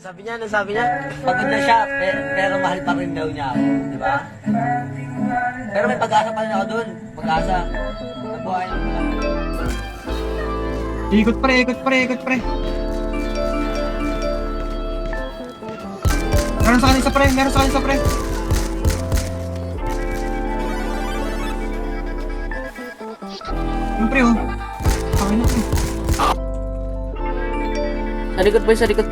Sabi niya, ano sabi niya? Pagod na siya, pero mahal pa rin daw niya ako, di ba? Pero may pag-asa pa rin ako dun. Pag-asa. Nabuhay lang pala. Ikot pre, ikot pre, ikot pre. Meron sa kanisa pre, meron sa kanisa pre. Yung pre oh. Pakina pre. Sa likod boy, sa likod.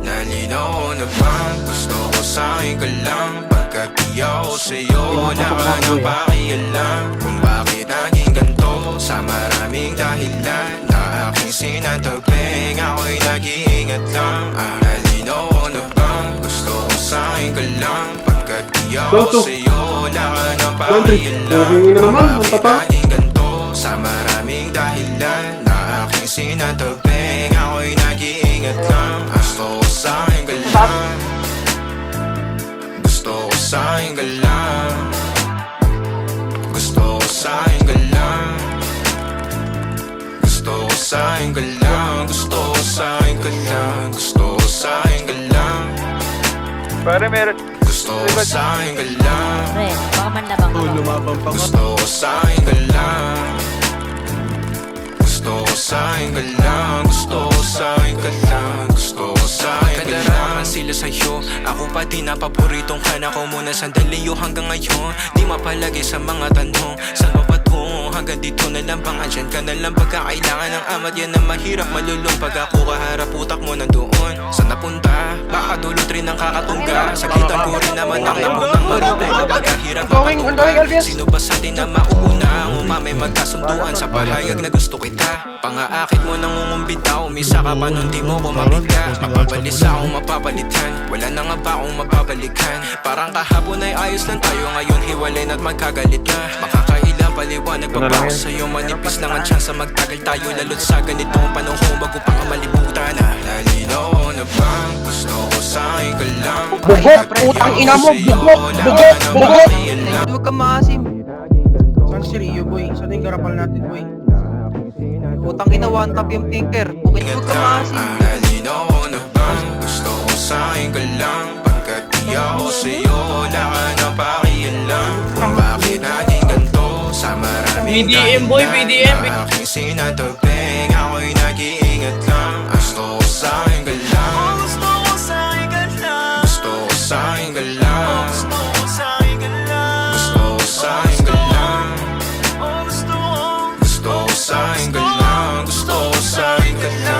Nalinaw na bang gusto ko sa'yo ka lang? Pagkat di ako sa'yo, wala ka nang pakialam. Kung bakit naging ganito sa maraming dahilan na aking sinatagping, ako'y nag-iingat lang. Nalinaw na bang gusto ko sa'yo ka lang? Pagkat di ako sa'yo, wala ka nang pakialam. Kung bakit naging ganito sa maraming dahilan na aking sinatagping, ako'y nag-iingat lang. Gusto ko sa'yo ka lang. Gusto ko sa'yo ka lang. Gusto ko sa'yo ka lang. Gusto ko sa'yo ka lang. Gusto ko sa'yo ka lang. Gusto ko sa'yo ka lang. Pare, meron. Gusto ko sa'yo ka lang. Pre, baka manlabang ka ba? Gusto ko sa'yo ka lang. Gusto ko sa'yo ka lang. Gusto ko sa'yo ka lang. Gusto ko sa'yo ka lang. Sila sa'yo, ako pa din na paboritong ka na ko muna sandali yo hanggang ngayon. Di mapalagi sa mga tanong, saan ba patungo? Hanggang dito na lang bang andyan ka na lang pagkakailangan ng amat. Yan ang mahirap malulong pag ako kaharap utak mo nandoon. Saan napunta? Baka dulot rin ang kakatungga. Sakitan ko rin naman ang namunang marupay na pagkahirap mapagpunta. Sino ba sa atin na mauuna? Ang umamay magkasunduan sa pahayag na gusto kita. Pangaakit mo nang umumbita, umisa ka pa nun di mo kumapita. Mapapalis akong mapapalitan, wala na nga ba akong mapapalikan? Parang kahapon ay ayos lang tayo, ngayon hiwalay na't magkagalit na. Makakailang paliwanag pa ba ako sa'yo? Manipis lang ang tsansa magtagal tayo, lalo't sa ganitong panahon bago pa ka malibutan na. Nalinaw na bang gusto ko sa'yo ka lang? Bugot! Utang ina mo! Bugot! Bugot! Bugot! Huwag kang maasim. Saan si Rio boy? Saan yung garapal natin boy? Utang ina, one tap yung tinker. Huwag kang maasim. Nalinaw na bang gusto ko sa'yo ka lang? Pagkat di ako sa'yo, wala ka nang pakialam. Kung bakit naging ganito sa maraming PDM boy, PDM. na aking sinatagping, ako'y nag-iingat lang. Gusto ko sa'yo ka lang. Gusto ko sa'yo ka lang. Gusto ko sa'yo ka lang. Gusto ko sa'yo ka lang. Gusto ko sa'yo ka lang. Gusto ko sa'yo ka lang. Gusto ko sa'yo ka lang.